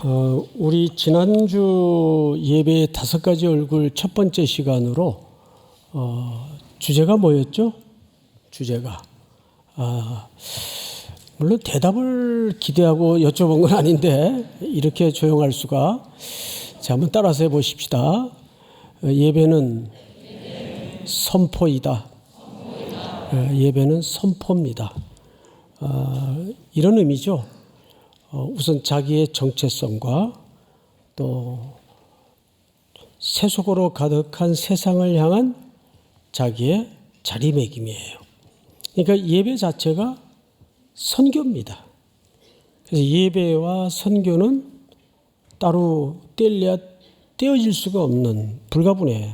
우리 지난주 예배의 5가지 얼굴 첫 번째 시간으로 주제가 뭐였죠? 주제가 물론 대답을 기대하고 여쭤본 건 아닌데 이렇게 조용할 수가. 자, 한번 따라서 해보십시다. 예배는 선포이다. 예배는 선포입니다. 이런 의미죠. 우선 자기의 정체성과 또 세속으로 가득한 세상을 향한 자기의 자리매김이에요. 그러니까 예배 자체가 선교입니다. 그래서 예배와 선교는 따로 떼어질 수가 없는 불가분의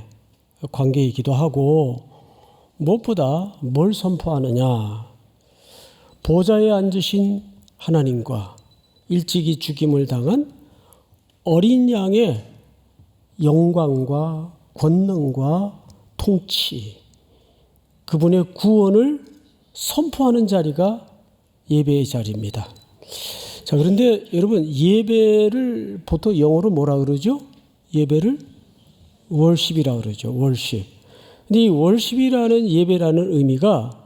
관계이기도 하고, 무엇보다 뭘 선포하느냐, 보좌에 앉으신 하나님과 일찍이 죽임을 당한 어린 양의 영광과 권능과 통치, 그분의 구원을 선포하는 자리가 예배의 자리입니다. 자, 그런데 여러분, 예배를 보통 영어로 뭐라 그러죠? 예배를 월십이라 그러죠. 월십. 근데 이 월십이라는 예배라는 의미가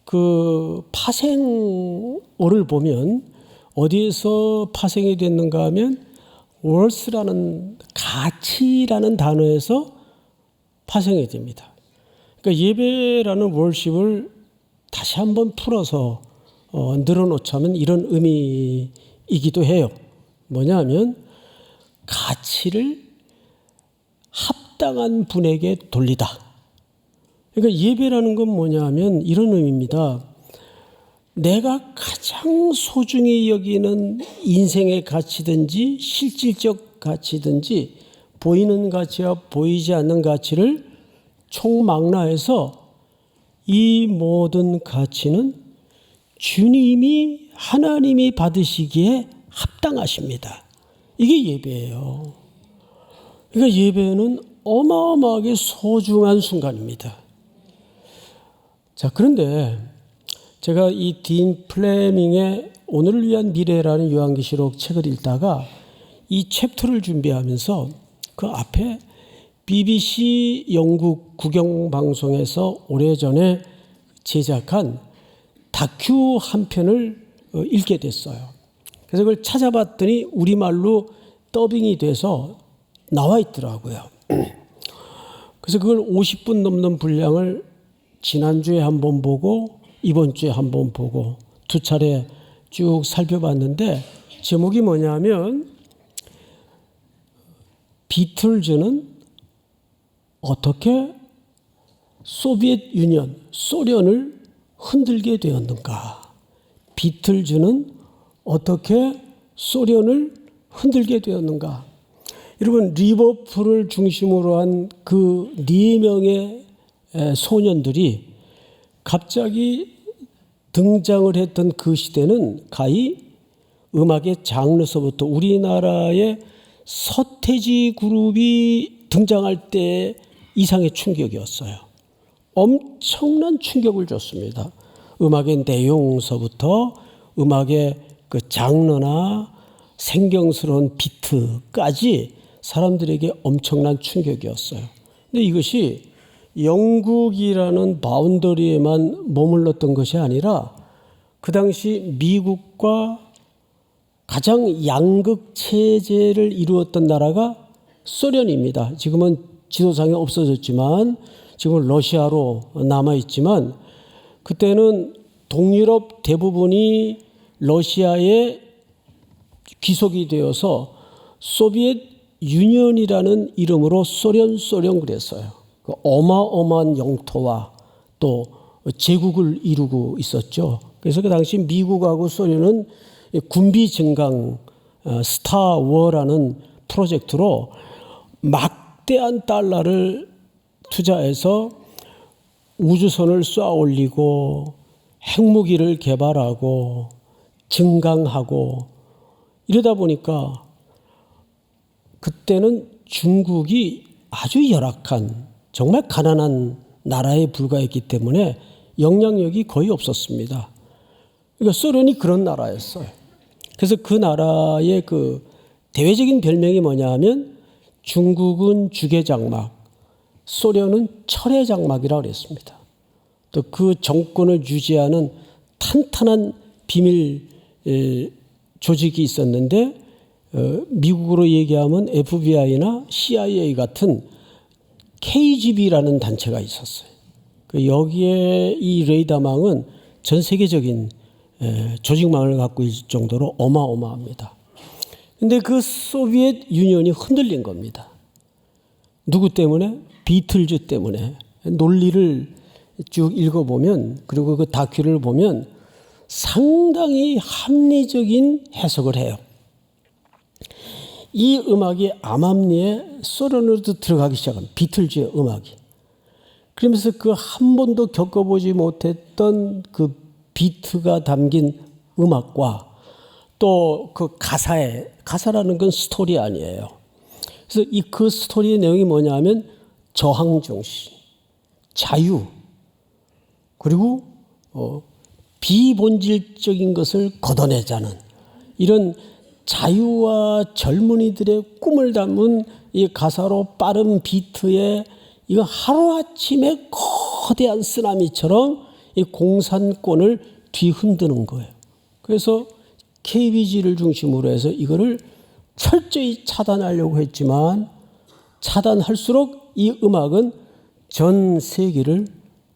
그 파생어를 보면 어디에서 파생이 됐는가 하면 worth라는 가치라는 단어에서 파생이 됩니다. 그러니까 예배라는 worship을 다시 한번 풀어서 늘어놓자면 이런 의미이기도 해요. 뭐냐 하면 가치를 합당한 분에게 돌리다. 그러니까 예배라는 건 뭐냐 하면 이런 의미입니다. 내가 가장 소중히 여기는 인생의 가치든지 실질적 가치든지 보이는 가치와 보이지 않는 가치를 총망라해서 이 모든 가치는 주님이 하나님이 받으시기에 합당하십니다. 이게 예배예요. 그러니까 예배는 어마어마하게 소중한 순간입니다. 자, 그런데 제가 이 딘 플레밍의 오늘을 위한 미래라는 요한계시록 책을 읽다가 이 챕터를 준비하면서 그 앞에 BBC 영국 국영방송에서 오래전에 제작한 다큐 한 편을 읽게 됐어요. 그래서 그걸 찾아봤더니 우리말로 더빙이 돼서 나와 있더라고요. 그래서 그걸 50분 넘는 분량을 지난주에 한번 보고 이번 주에 한번 보고 두 차례 쭉 살펴봤는데, 제목이 뭐냐면 비틀즈는 어떻게 소비에트 유니언, 소련을 흔들게 되었는가. 비틀즈는 어떻게 소련을 흔들게 되었는가. 여러분, 리버풀을 중심으로 한 그 4명의 소년들이 갑자기 등장을 했던 그 시대는 가히 음악의 장르서부터 우리나라의 서태지 그룹이 등장할 때 이상의 충격이었어요. 엄청난 충격을 줬습니다. 음악의 내용서부터 음악의 그 장르나 생경스러운 비트까지 사람들에게 엄청난 충격이었어요. 근데 이것이 영국이라는 바운더리에만 머물렀던 것이 아니라 그 당시 미국과 가장 양극 체제를 이루었던 나라가 소련입니다. 지금은 지도상에 없어졌지만 지금은 러시아로 남아있지만 그때는 동유럽 대부분이 러시아에 귀속이 되어서 소비에트 유니언이라는 이름으로 소련 그랬어요. 그 어마어마한 영토와 또 제국을 이루고 있었죠. 그래서 그 당시 미국하고 소련은 군비 증강 스타워라는 프로젝트로 막대한 달러를 투자해서 우주선을 쏘아 올리고 핵무기를 개발하고 증강하고 이러다 보니까 그때는 중국이 아주 열악한 정말 가난한 나라에 불과했기 때문에 영향력이 거의 없었습니다. 그러니까 소련이 그런 나라였어요. 그래서 그 나라의 그 대외적인 별명이 뭐냐 하면 중국은 주계장막, 소련은 철회장막이라고 그랬습니다. 또 그 정권을 유지하는 탄탄한 비밀 조직이 있었는데 미국으로 얘기하면 FBI나 CIA 같은 KGB라는 단체가 있었어요. 여기에 이 레이더망은 전 세계적인 조직망을 갖고 있을 정도로 어마어마합니다. 근데 그 소비에트 유니언이 흔들린 겁니다. 누구 때문에? 비틀즈 때문에. 논리를 쭉 읽어보면, 그리고 그 다큐를 보면 상당히 합리적인 해석을 해요. 이 음악이 암암리에 소련으로도 들어가기 시작한 비틀즈의 음악이. 그러면서 그 한 번도 겪어보지 못했던 그 비트가 담긴 음악과 또 그 가사라는 건 스토리 아니에요. 그래서 그 스토리의 내용이 뭐냐 하면 저항정신, 자유, 그리고 비본질적인 것을 걷어내자는 이런 자유와 젊은이들의 꿈을 담은 이 가사로 빠른 비트에 이거 하루아침에 거대한 쓰나미처럼 이 공산권을 뒤흔드는 거예요. 그래서 KBG를 중심으로 해서 이거를 철저히 차단하려고 했지만 차단할수록 이 음악은 전 세계를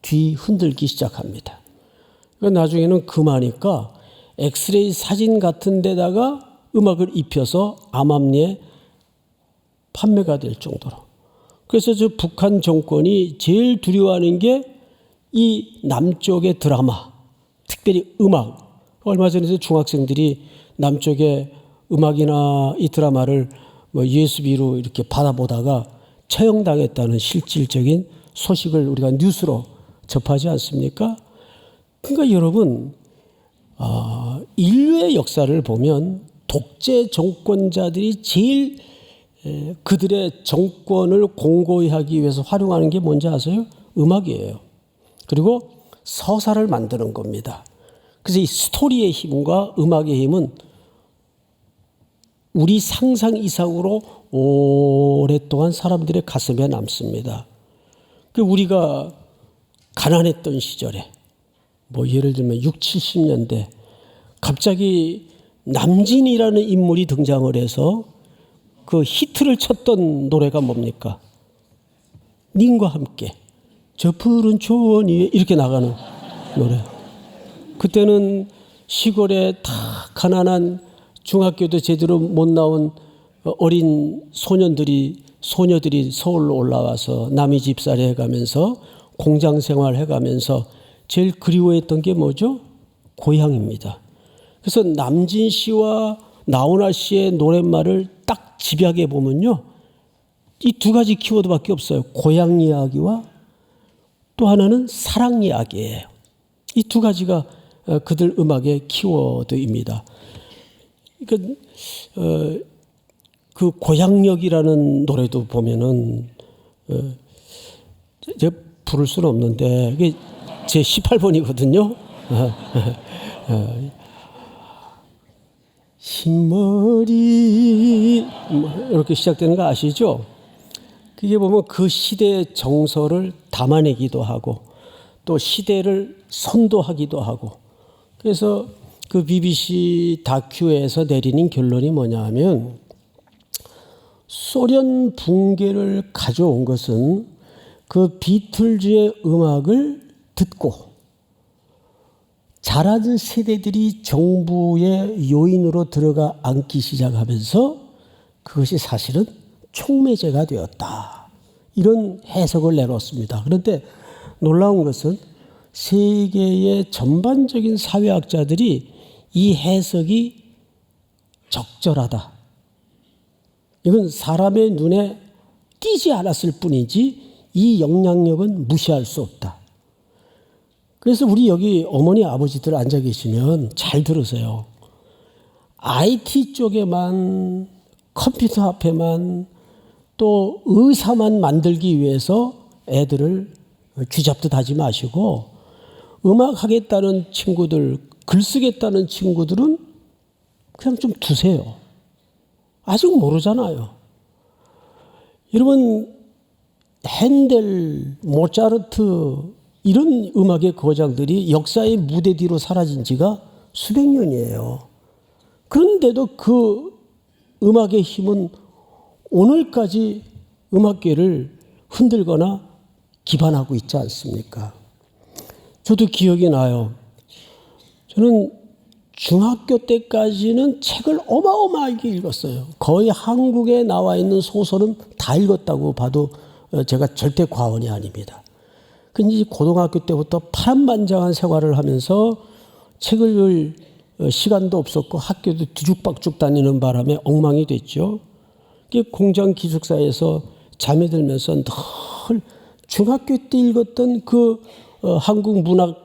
뒤흔들기 시작합니다. 나중에는 금하니까 엑스레이 사진 같은 데다가 음악을 입혀서 암암리에 판매가 될 정도로. 그래서 저 북한 정권이 제일 두려워하는 게 이 남쪽의 드라마, 특별히 음악. 얼마 전에 중학생들이 남쪽의 음악이나 이 드라마를 USB로 이렇게 받아보다가 처형당했다는 실질적인 소식을 우리가 뉴스로 접하지 않습니까? 그러니까 여러분, 인류의 역사를 보면 독재 정권자들이 제일 그들의 정권을 공고히 하기 위해서 활용하는 게 뭔지 아세요? 음악이에요. 그리고 서사를 만드는 겁니다. 그래서 이 스토리의 힘과 음악의 힘은 우리 상상 이상으로 오랫동안 사람들의 가슴에 남습니다. 우리가 가난했던 시절에 예를 들면 60, 70년대 갑자기 남진이라는 인물이 등장을 해서 그 히트를 쳤던 노래가 뭡니까? 님과 함께 저 푸른 초원 위에 이렇게 나가는 노래. 그때는 시골에 다 가난한 중학교도 제대로 못 나온 어린 소녀들이 서울로 올라와서 남이 집살이 해가면서 공장 생활 해가면서 제일 그리워했던 게 뭐죠? 고향입니다. 그래서 남진 씨와 나훈아 씨의 노랫말을 딱 집약해 보면요, 이 두 가지 키워드밖에 없어요. 고향 이야기와 또 하나는 사랑 이야기예요. 이 두 가지가 그들 음악의 키워드입니다. 그러니까 그 고향역이라는 노래도 보면은 제가 부를 수는 없는데 이게 제 18번이거든요. 흰머리 이렇게 시작되는 거 아시죠? 그게 보면 그 시대의 정서를 담아내기도 하고 또 시대를 선도하기도 하고. 그래서 그 BBC 다큐에서 내리는 결론이 뭐냐 하면 소련 붕괴를 가져온 것은 그 비틀즈의 음악을 듣고 자라는 세대들이 정부의 요인으로 들어가 앉기 시작하면서 그것이 사실은 촉매제가 되었다. 이런 해석을 내놓습니다. 그런데 놀라운 것은 세계의 전반적인 사회학자들이 이 해석이 적절하다. 이건 사람의 눈에 띄지 않았을 뿐이지 이 영향력은 무시할 수 없다. 그래서 우리 여기 어머니 아버지들 앉아 계시면 잘 들으세요. IT 쪽에만 컴퓨터 앞에만 또 의사만 만들기 위해서 애들을 쥐잡듯 하지 마시고 음악 하겠다는 친구들, 글 쓰겠다는 친구들은 그냥 좀 두세요. 아직 모르잖아요. 여러분, 핸델, 모차르트 이런 음악의 거장들이 역사의 무대 뒤로 사라진 지가 수백 년이에요. 그런데도 그 음악의 힘은 오늘까지 음악계를 흔들거나 기반하고 있지 않습니까? 저도 기억이 나요. 저는 중학교 때까지는 책을 어마어마하게 읽었어요. 거의 한국에 나와 있는 소설은 다 읽었다고 봐도 제가 절대 과언이 아닙니다. 근데 고등학교 때부터 파란만장한 생활을 하면서 책을 읽을 시간도 없었고 학교도 뒤죽박죽 다니는 바람에 엉망이 됐죠. 공장 기숙사에서 잠이 들면서 늘 중학교 때 읽었던 그 한국 문학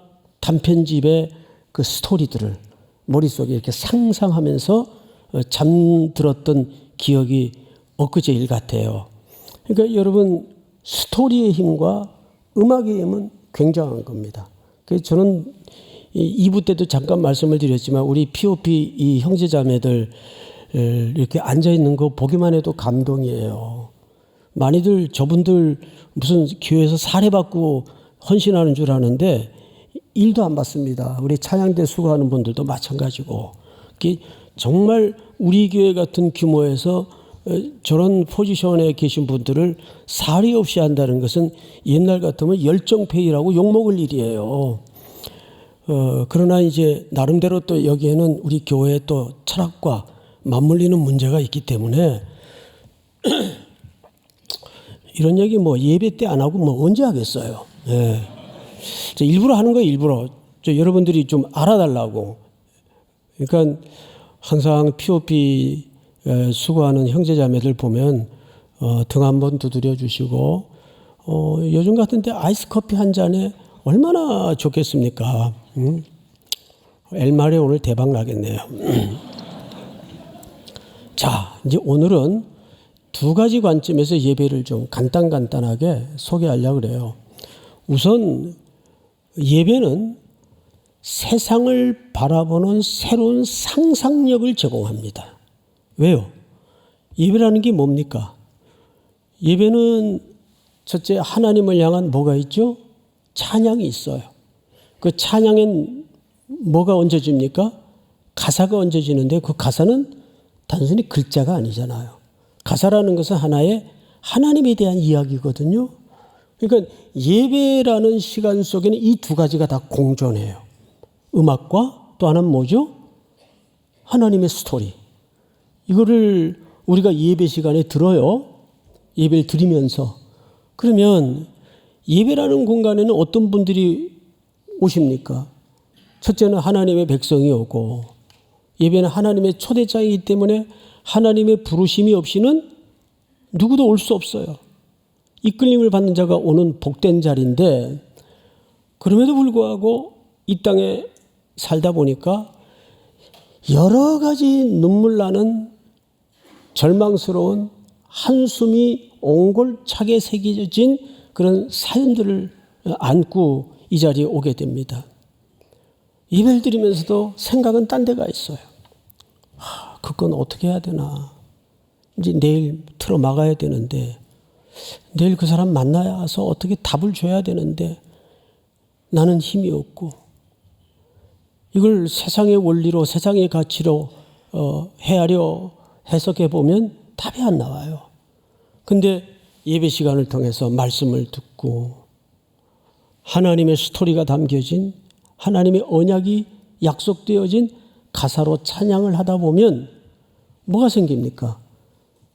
단편집의 그 스토리들을 머릿속에 이렇게 상상하면서 잠들었던 기억이 엊그제일 같아요. 그러니까 여러분, 스토리의 힘과 음악의 힘은 굉장한 겁니다. 그래서 저는 2부 때도 잠깐 말씀을 드렸지만 우리 POP 이 형제자매들 이렇게 앉아있는 거 보기만 해도 감동이에요. 많이들 저분들 무슨 교회에서 사례받고 헌신하는 줄 아는데 일도 안 받습니다. 우리 찬양대 수고하는 분들도 마찬가지고. 정말 우리 교회 같은 규모에서 저런 포지션에 계신 분들을 사리 없이 한다는 것은 옛날 같으면 열정페이라고 욕먹을 일이에요. 그러나 이제 나름대로 또 여기에는 우리 교회의 또 철학과 맞물리는 문제가 있기 때문에 이런 얘기 뭐 예배 때 안 하고 뭐 언제 하겠어요. 예. 일부러 하는 거예요, 일부러. 여러분들이 좀 알아달라고. 그러니까 항상 POP 수고하는 형제자매들 보면 등 한번 두드려 주시고 요즘 같은 때 아이스 커피 한 잔에 얼마나 좋겠습니까? 엘마레 오늘 대박 나겠네요. 자, 이제 오늘은 두 가지 관점에서 예배를 좀 간단하게 소개하려고 그래요. 우선 예배는 세상을 바라보는 새로운 상상력을 제공합니다. 왜요? 예배라는 게 뭡니까? 예배는 첫째 하나님을 향한 뭐가 있죠? 찬양이 있어요. 그 찬양엔 뭐가 얹어집니까? 가사가 얹어지는데 그 가사는 단순히 글자가 아니잖아요. 가사라는 것은 하나의 하나님에 대한 이야기거든요. 그러니까 예배라는 시간 속에는 이 두 가지가 다 공존해요. 음악과 또 하나는 뭐죠? 하나님의 스토리. 이거를 우리가 예배 시간에 들어요. 예배를 드리면서. 그러면 예배라는 공간에는 어떤 분들이 오십니까? 첫째는 하나님의 백성이 오고, 예배는 하나님의 초대장이기 때문에 하나님의 부르심이 없이는 누구도 올 수 없어요. 이끌림을 받는 자가 오는 복된 자리인데, 그럼에도 불구하고 이 땅에 살다 보니까 여러 가지 눈물 나는 절망스러운 한숨이 옹골차게 새겨진 그런 사연들을 안고 이 자리에 오게 됩니다. 예배를 드리면서도 생각은 딴 데가 있어요. 그건 어떻게 해야 되나. 이제 내일 틀어 막아야 되는데, 내일 그 사람 만나서 어떻게 답을 줘야 되는데 나는 힘이 없고, 이걸 세상의 원리로 세상의 가치로 헤아려 해석해 보면 답이 안 나와요. 근데 예배 시간을 통해서 말씀을 듣고 하나님의 스토리가 담겨진, 하나님의 언약이 약속되어진 가사로 찬양을 하다 보면 뭐가 생깁니까?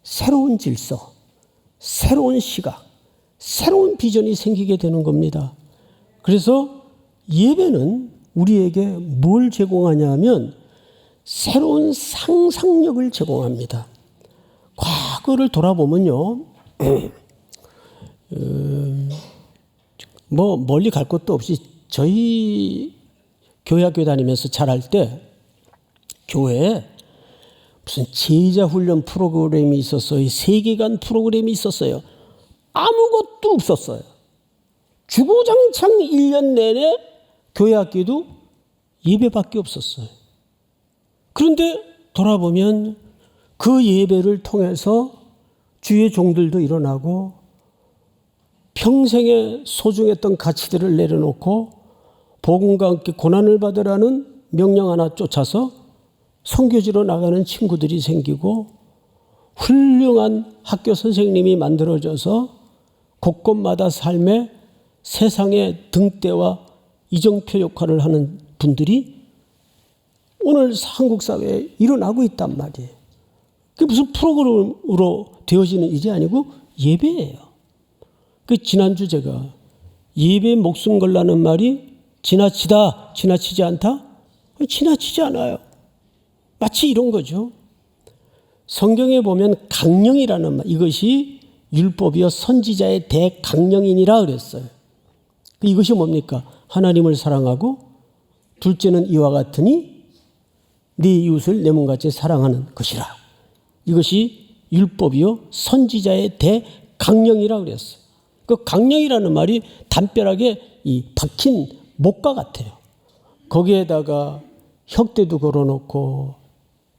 새로운 질서, 새로운 시각, 새로운 비전이 생기게 되는 겁니다. 그래서 예배는 우리에게 뭘 제공하냐면 새로운 상상력을 제공합니다. 과거를 돌아보면요, 뭐 멀리 갈 것도 없이 저희 교회 학교 다니면서 자랄 때 교회에 무슨 제자 훈련 프로그램이 있었어요. 세계관 프로그램이 있었어요. 아무것도 없었어요. 주구장창 1년 내내 교회 학교도 예배밖에 없었어요. 그런데 돌아보면 그 예배를 통해서 주의 종들도 일어나고 평생에 소중했던 가치들을 내려놓고 복음과 함께 고난을 받으라는 명령 하나 쫓아서 선교지로 나가는 친구들이 생기고 훌륭한 학교 선생님이 만들어져서 곳곳마다 삶의 세상의 등대와 이정표 역할을 하는 분들이 오늘 한국 사회에 일어나고 있단 말이에요. 그게 무슨 프로그램으로 되어지는 일이 아니고 예배예요. 그 지난주 제가 예배에 목숨 걸라는 말이 지나치다, 지나치지 않다? 지나치지 않아요. 마치 이런 거죠. 성경에 보면 강령이라는 말, 이것이 율법이요 선지자의 대강령이니라 그랬어요. 이것이 뭡니까? 하나님을 사랑하고 둘째는 이와 같으니 네 이웃을 내 몸같이 사랑하는 것이라. 이것이 율법이요 선지자의 대강령이라 그랬어요. 그 강령이라는 말이 담벼락에 이 박힌 목과 같아요. 거기에다가 혁대도 걸어놓고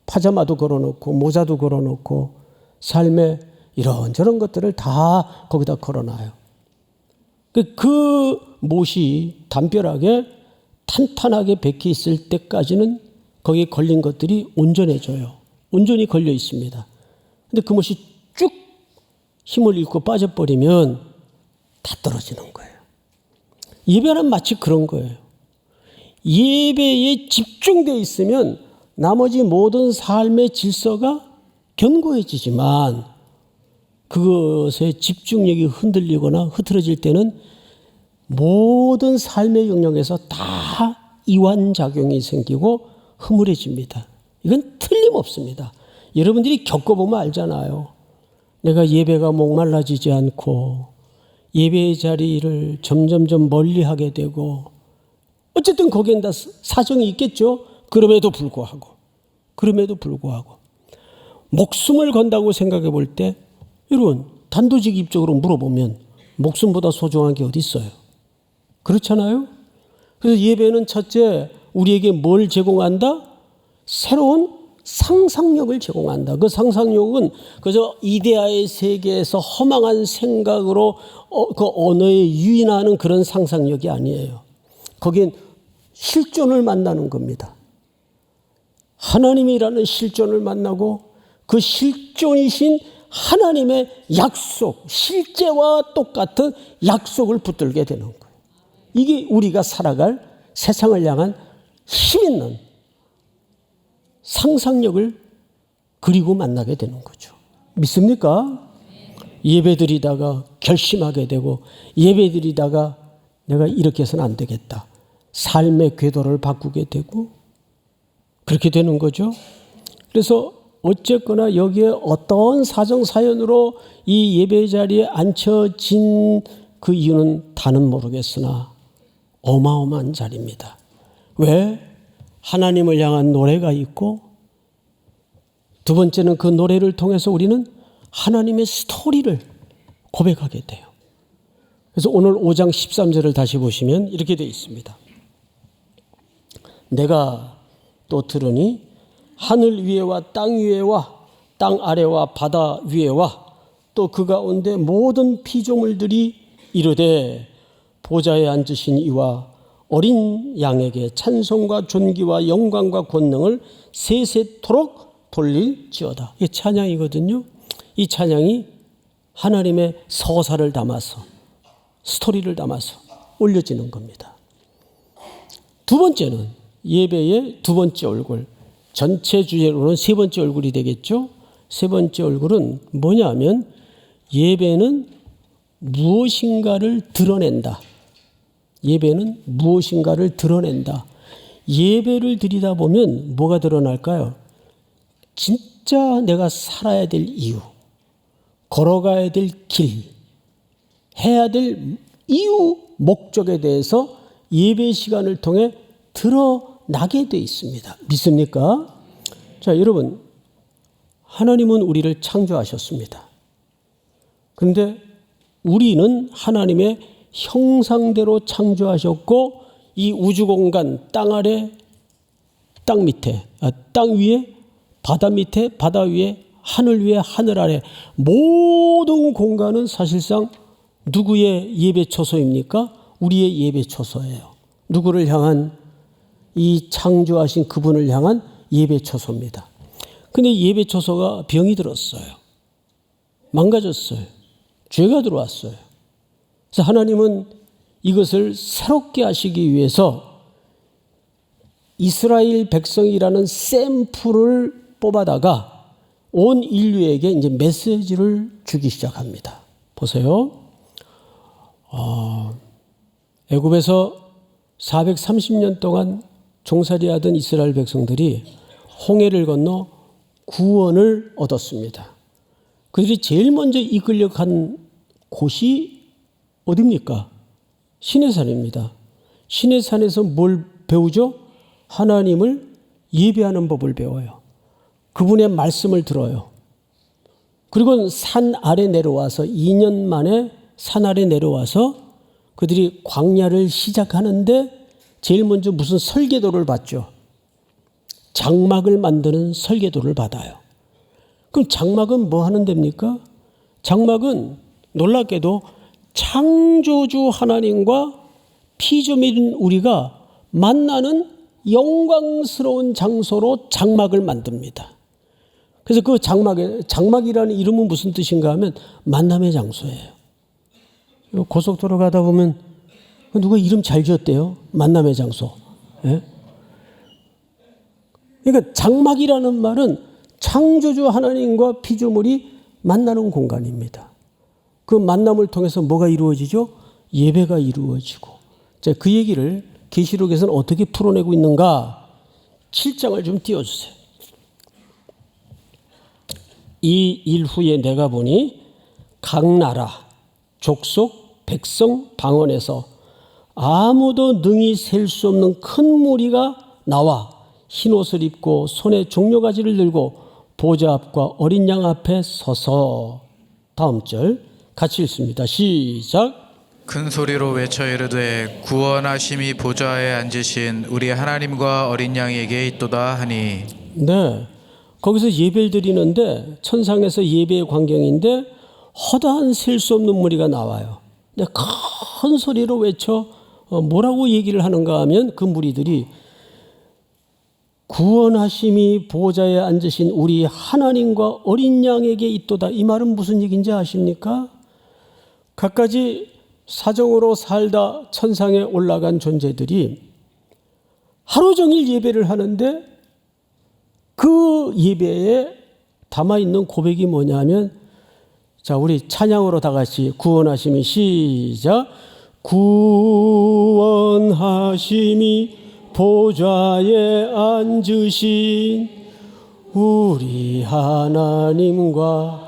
파자마도 걸어놓고 모자도 걸어놓고 삶의 이런저런 것들을 다 거기다 걸어놔요. 그 못이 담벼락에 탄탄하게 박혀 있을 때까지는 거기에 걸린 것들이 온전해져요. 온전히 걸려 있습니다. 근데 그 못이 쭉 힘을 잃고 빠져버리면 다 떨어지는 거예요. 예배는 마치 그런 거예요. 예배에 집중되어 있으면 나머지 모든 삶의 질서가 견고해지지만 그것의 집중력이 흔들리거나 흐트러질 때는 모든 삶의 영역에서 다 이완작용이 생기고 흐물해집니다. 이건 틀림없습니다. 여러분들이 겪어보면 알잖아요. 내가 예배가 목말라지지 않고 예배의 자리를 점점점 멀리하게 되고 어쨌든 거기엔 다 사정이 있겠죠. 그럼에도 불구하고 목숨을 건다고 생각해 볼 때 여러분 단도직입적으로 물어보면 목숨보다 소중한 게 어디 있어요? 그렇잖아요. 그래서 예배는 첫째 우리에게 뭘 제공한다? 새로운 상상력을 제공한다. 그 상상력은 그저 이데아의 세계에서 허망한 생각으로 그 언어에 유인하는 그런 상상력이 아니에요. 거긴 실존을 만나는 겁니다. 하나님이라는 실존을 만나고 그 실존이신 하나님의 약속, 실제와 똑같은 약속을 붙들게 되는 거예요. 이게 우리가 살아갈 세상을 향한 힘있는 상상력을 그리고 만나게 되는 거죠. 믿습니까? 예배드리다가 결심하게 되고 예배드리다가 내가 이렇게 해서는 안 되겠다. 삶의 궤도를 바꾸게 되고 그렇게 되는 거죠. 그래서 어쨌거나 여기에 어떤 사정사연으로 이 예배 자리에 앉혀진 그 이유는 다는 모르겠으나 어마어마한 자리입니다. 왜? 하나님을 향한 노래가 있고 두 번째는 그 노래를 통해서 우리는 하나님의 스토리를 고백하게 돼요. 그래서 오늘 5장 13절을 다시 보시면 이렇게 되어 있습니다. 내가 또 들으니 하늘 위에와 땅 위에와 땅 아래와 바다 위에와 또 그 가운데 모든 피조물들이 이르되 보좌에 앉으신 이와 어린 양에게 찬송과 존귀와 영광과 권능을 세세토록 돌릴지어다. 이게 찬양이거든요. 이 찬양이 하나님의 서사를 담아서 스토리를 담아서 올려지는 겁니다. 두 번째는 예배의 두 번째 얼굴, 전체 주제로는 세 번째 얼굴이 되겠죠. 세 번째 얼굴은 뭐냐면 예배는 무엇인가를 드러낸다. 예배는 무엇인가를 드러낸다. 예배를 드리다 보면 뭐가 드러날까요? 진짜 내가 살아야 될 이유, 걸어가야 될 길, 해야 될 이유, 목적에 대해서 예배 시간을 통해 드러나게 돼 있습니다. 믿습니까? 자, 여러분, 하나님은 우리를 창조하셨습니다. 그런데 우리는 하나님의 형상대로 창조하셨고 이 우주공간 땅 아래 땅 밑에 땅 위에 바다 밑에 바다 위에 하늘 위에 하늘 아래 모든 공간은 사실상 누구의 예배 처소입니까? 우리의 예배 처소예요. 누구를 향한? 이 창조하신 그분을 향한 예배 처소입니다. 근데 예배 처소가 병이 들었어요. 망가졌어요. 죄가 들어왔어요. 그래서 하나님은 이것을 새롭게 하시기 위해서 이스라엘 백성이라는 샘플을 뽑아다가 온 인류에게 이제 메시지를 주기 시작합니다. 보세요. 애굽에서 430년 동안 종살이하던 이스라엘 백성들이 홍해를 건너 구원을 얻었습니다. 그들이 제일 먼저 이끌려 간 곳이 어디입니까? 시내산입니다. 시내산에서 뭘 배우죠? 하나님을 예배하는 법을 배워요. 그분의 말씀을 들어요. 그리고 산 아래 내려와서 2년 만에 산 아래 내려와서 그들이 광야를 시작하는데 제일 먼저 무슨 설계도를 받죠. 장막을 만드는 설계도를 받아요. 그럼 장막은 뭐 하는 데입니까? 장막은 놀랍게도 창조주 하나님과 피조물인 우리가 만나는 영광스러운 장소로 장막을 만듭니다. 그래서 그 장막이라는 이름은 무슨 뜻인가 하면 만남의 장소예요. 고속도로 가다 보면 누가 이름 잘 지었대요. 만남의 장소. 예? 그러니까 장막이라는 말은 창조주 하나님과 피조물이 만나는 공간입니다. 그 만남을 통해서 뭐가 이루어지죠? 예배가 이루어지고. 자, 그 얘기를 계시록에서는 어떻게 풀어내고 있는가? 7장을 좀 띄워주세요. 이 일 후에 내가 보니 각 나라, 족속, 백성, 방언에서 아무도 능히 셀 수 없는 큰 무리가 나와 흰옷을 입고 손에 종려가지를 들고 보좌 앞과 어린 양 앞에 서서. 다음 절 같이 읽습니다. 시작. 큰 소리로 외쳐 이르되 구원하심이 보좌에 앉으신 우리 하나님과 어린 양에게 있도다 하니. 네, 거기서 예배를 드리는데 천상에서 예배의 광경인데 허다한 셀 수 없는 무리가 나와요. 근데 큰 소리로 외쳐 뭐라고 얘기를 하는가 하면 그 무리들이 구원하심이 보좌에 앉으신 우리 하나님과 어린 양에게 있도다. 이 말은 무슨 얘기인지 아십니까? 갖가지 사정으로 살다 천상에 올라간 존재들이 하루 종일 예배를 하는데 그 예배에 담아있는 고백이 뭐냐면, 자, 우리 찬양으로 다 같이 구원하심이 시작. 구원하심이 보좌에 앉으신 우리 하나님과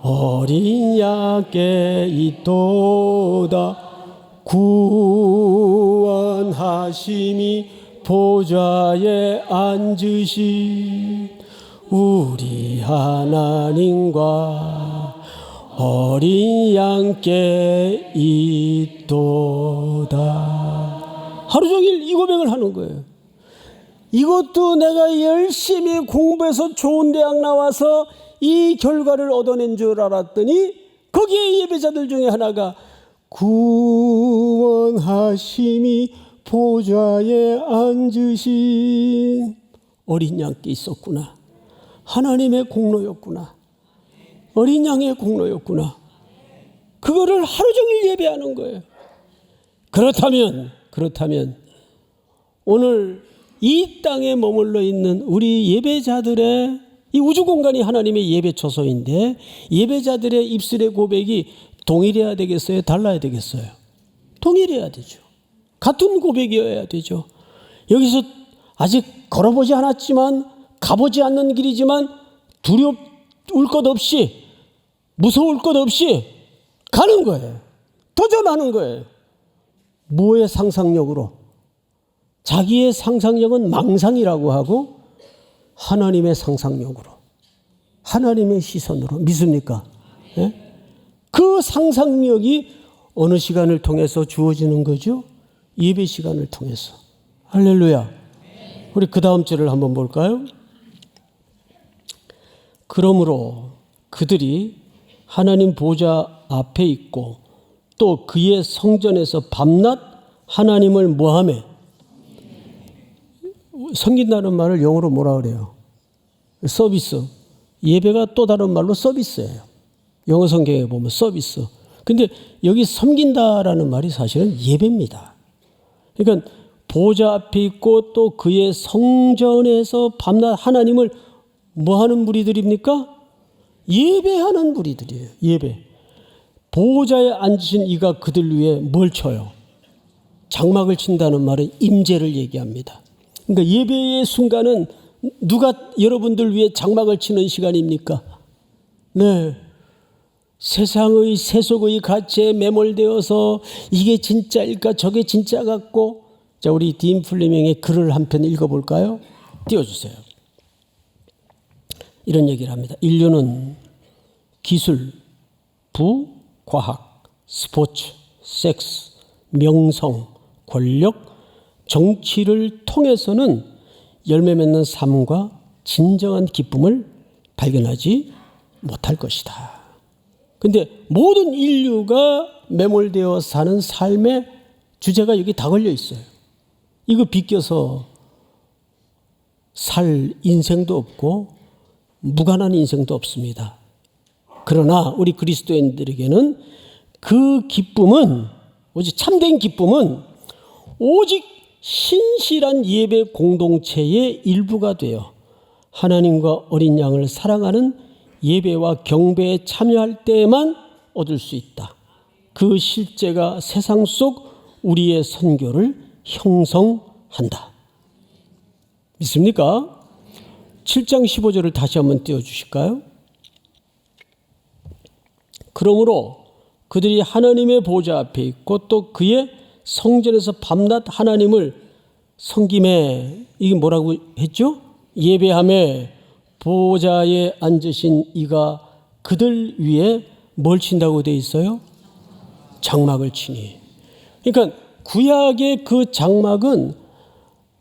어린 양께 있도다. 구원하심이 보좌에 앉으신 우리 하나님과 어린 양께 있도다. 하루 종일 이 고백을 하는 거예요. 이것도 내가 열심히 공부해서 좋은 대학 나와서 이 결과를 얻어낸 줄 알았더니 거기에 예배자들 중에 하나가 구원하심이 보좌에 앉으신 어린 양께 있었구나. 하나님의 공로였구나. 어린 양의 공로였구나. 그거를 하루 종일 예배하는 거예요. 그렇다면 오늘 이 땅에 머물러 있는 우리 예배자들의 이 우주 공간이 하나님의 예배 처소인데 예배자들의 입술의 고백이 동일해야 되겠어요? 달라야 되겠어요? 동일해야 되죠. 같은 고백이어야 되죠. 여기서 아직 걸어보지 않았지만 가보지 않는 길이지만 두려울 것 없이 무서울 것 없이 가는 거예요. 도전하는 거예요. 뭐의 상상력으로? 자기의 상상력은 망상이라고 하고 하나님의 상상력으로, 하나님의 시선으로. 믿습니까? 네? 그 상상력이 어느 시간을 통해서 주어지는 거죠? 예배 시간을 통해서. 할렐루야. 우리 그 다음 절을 한번 볼까요? 그러므로 그들이 하나님 보좌 앞에 있고 또 그의 성전에서 밤낮 하나님을 뭐하며? 섬긴다는 말을 영어로 뭐라 그래요? 서비스. 예배가 또 다른 말로 서비스예요. 영어 성경에 보면 서비스. 근데 여기 섬긴다라는 말이 사실은 예배입니다. 그러니까 보좌 앞에 있고 또 그의 성전에서 밤낮 하나님을 뭐 하는 무리들입니까? 예배하는 무리들이에요. 예배. 보좌에 앉으신 이가 그들 위해 뭘 쳐요? 장막을 친다는 말은 임재를 얘기합니다. 그러니까 예배의 순간은 누가 여러분들 위해 장막을 치는 시간입니까? 네. 세상의 세속의 가치에 매몰되어서 이게 진짜일까 저게 진짜 같고. 자, 우리 딘 플레밍의 글을 한 편 읽어볼까요? 띄워주세요. 이런 얘기를 합니다. 인류는 기술, 부, 과학, 스포츠, 섹스, 명성, 권력, 정치를 통해서는 열매 맺는 삶과 진정한 기쁨을 발견하지 못할 것이다. 근데 모든 인류가 매몰되어 사는 삶의 주제가 여기 다 걸려 있어요. 이거 비껴서 살 인생도 없고 무관한 인생도 없습니다. 그러나 우리 그리스도인들에게는 그 기쁨은, 오직 참된 기쁨은 오직 신실한 예배 공동체의 일부가 되어 하나님과 어린 양을 사랑하는 예배와 경배에 참여할 때에만 얻을 수 있다. 그 실제가 세상 속 우리의 선교를 형성한다. 믿습니까? 7장 15절을 다시 한번 띄워주실까요? 그러므로 그들이 하나님의 보좌 앞에 있고 또 그의 성전에서 밤낮 하나님을 섬김에, 이게 뭐라고 했죠? 예배함에 보좌에 앉으신 이가 그들 위에 뭘 친다고 되어 있어요? 장막을 치니. 그러니까 구약의 그 장막은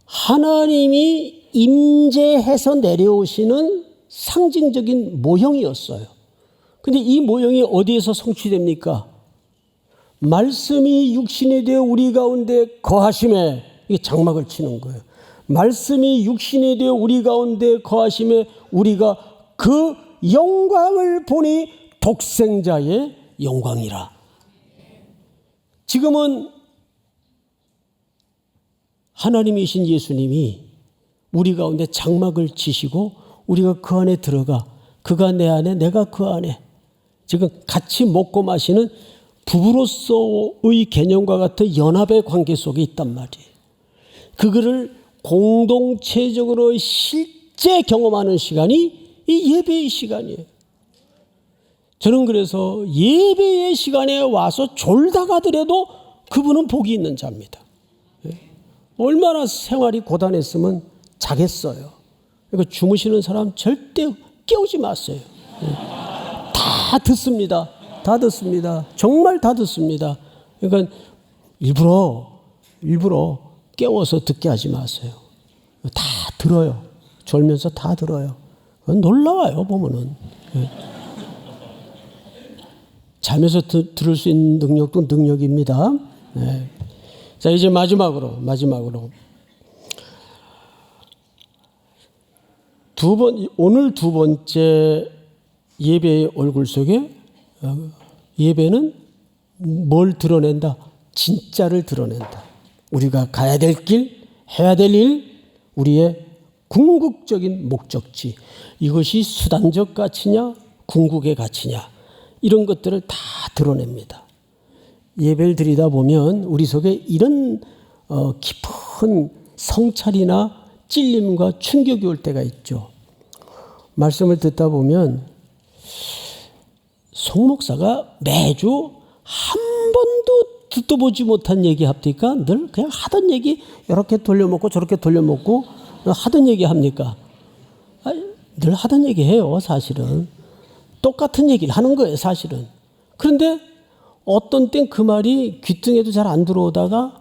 하나님이 임재해서 내려오시는 상징적인 모형이었어요. 근데 이 모형이 어디에서 성취됩니까? 말씀이 육신이 되어 우리 가운데 거하심에, 이게 장막을 치는 거예요. 말씀이 육신이 되어 우리 가운데 거하심에 우리가 그 영광을 보니 독생자의 영광이라. 지금은 하나님이신 예수님이 우리 가운데 장막을 치시고 우리가 그 안에 들어가, 그가 내 안에 내가 그 안에, 지금 같이 먹고 마시는 부부로서의 개념과 같은 연합의 관계 속에 있단 말이에요. 그거를 공동체적으로 실제 경험하는 시간이 이 예배의 시간이에요. 저는 그래서 예배의 시간에 와서 졸다 가더라도 그분은 복이 있는 자입니다. 얼마나 생활이 고단했으면 자겠어요. 그러니까 주무시는 사람 절대 깨우지 마세요. 다 듣습니다. 다 듣습니다. 정말 다 듣습니다. 그러니까 일부러 깨워서 듣게 하지 마세요. 다 들어요. 졸면서 다 들어요. 놀라워요, 보면은. 자면서 들을 수 있는 능력도 능력입니다. 네. 자, 이제 마지막으로 오늘 두 번째 예배의 얼굴 속에 예배는 뭘 드러낸다? 진짜를 드러낸다. 우리가 가야 될 길, 해야 될 일, 우리의 궁극적인 목적지. 이것이 수단적 가치냐, 궁극의 가치냐, 이런 것들을 다 드러냅니다. 예배를 드리다 보면 우리 속에 이런 깊은 성찰이나 찔림과 충격이 올 때가 있죠. 말씀을 듣다 보면 송 목사가 매주 한 번도 듣도 보지 못한 얘기 합니까? 늘 그냥 하던 얘기 이렇게 돌려먹고 저렇게 돌려먹고 하던 얘기 합니까? 늘 하던 얘기 해요, 사실은. 똑같은 얘기를 하는 거예요, 사실은. 그런데 어떤 땐 그 말이 귀등에도 잘 안 들어오다가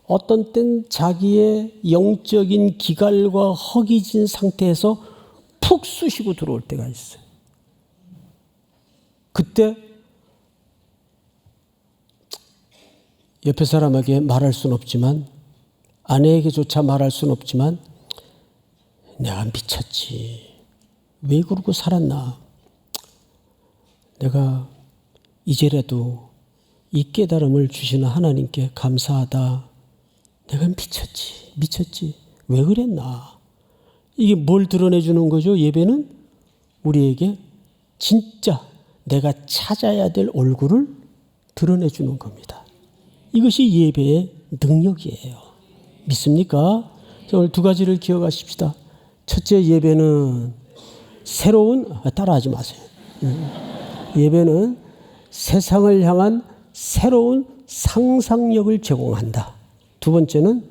어떤 땐 자기의 영적인 기갈과 허기진 상태에서 푹 쑤시고 들어올 때가 있어요. 그때 옆에 사람에게 말할 수는 없지만, 아내에게조차 말할 수는 없지만, 내가 미쳤지. 왜 그러고 살았나. 내가 이제라도 이 깨달음을 주시는 하나님께 감사하다. 내가 미쳤지. 왜 그랬나. 이게 뭘 드러내주는 거죠? 예배는 우리에게 진짜 내가 찾아야 될 얼굴을 드러내주는 겁니다. 이것이 예배의 능력이에요. 믿습니까? 오늘 두 가지를 기억하십시다. 첫째, 예배는 따라하지 마세요. 예배는 세상을 향한 새로운 상상력을 제공한다. 두 번째는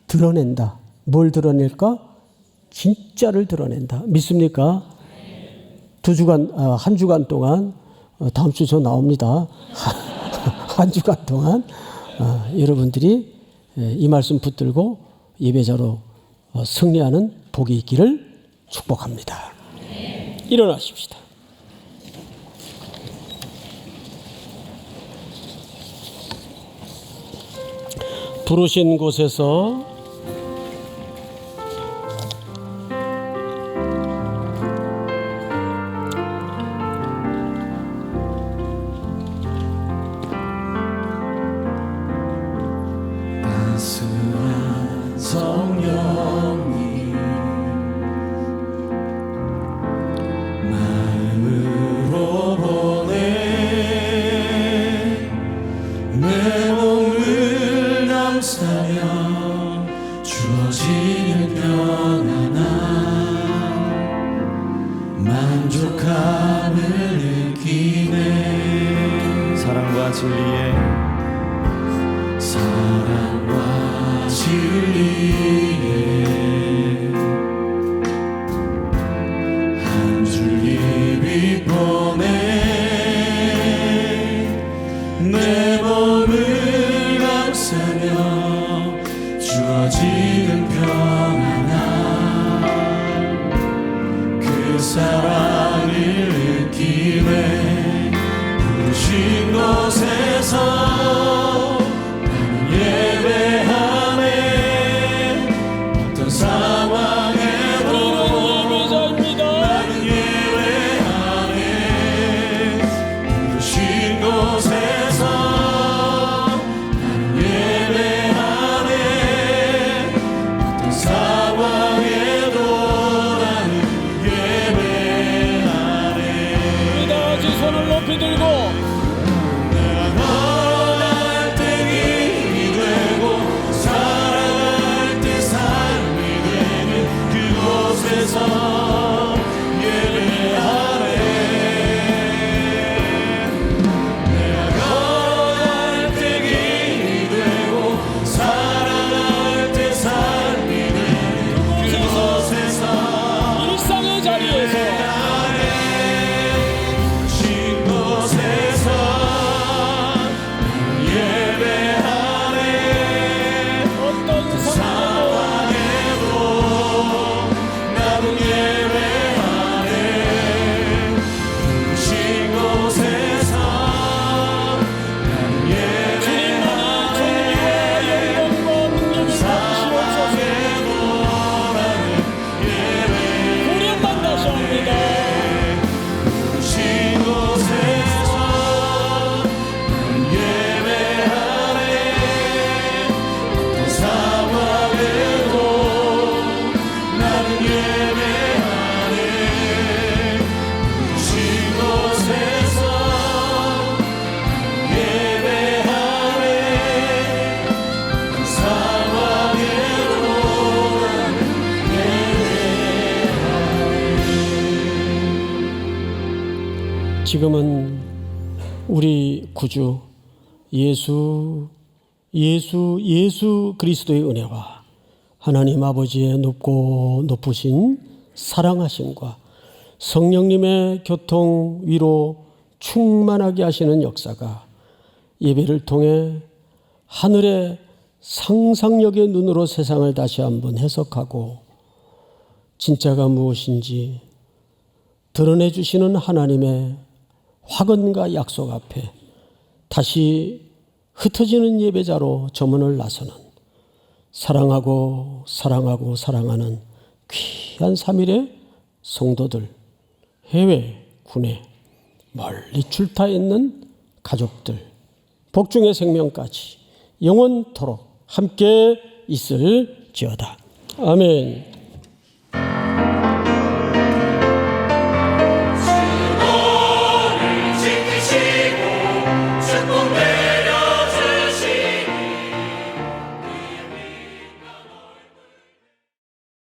드러낸다. 뭘 드러낼까? 진짜를 드러낸다. 믿습니까? 한 주간 동안, 다음 주 저 나옵니다. 한 주간 동안 여러분들이 이 말씀 붙들고 예배자로 승리하는 복이 있기를 축복합니다. 일어나십시다. 부르신 곳에서 따스한 성령님 마음으로 보내 내 몸을 감싸며 주어지는 평안함 만족함을 느끼네. 사랑과 진리에 한 줄기 빛 보내 내 몸을 감싸며 주어지는 평안함 그 사랑을 느끼네. 부르신 곳에서 지금은 우리 구주 예수 그리스도의 은혜와 하나님 아버지의 높고 높으신 사랑하심과 성령님의 교통 위로 충만하게 하시는 역사가 예배를 통해 하늘의 상상력의 눈으로 세상을 다시 한번 해석하고 진짜가 무엇인지 드러내 주시는 하나님의 확언과 약속 앞에 다시 흩어지는 예배자로 저문을 나서는 사랑하고 사랑하고 사랑하는 귀한 3일의 성도들, 해외, 국내, 멀리 출타 있는 가족들, 복중의 생명까지 영원토록 함께 있을지어다. 아멘.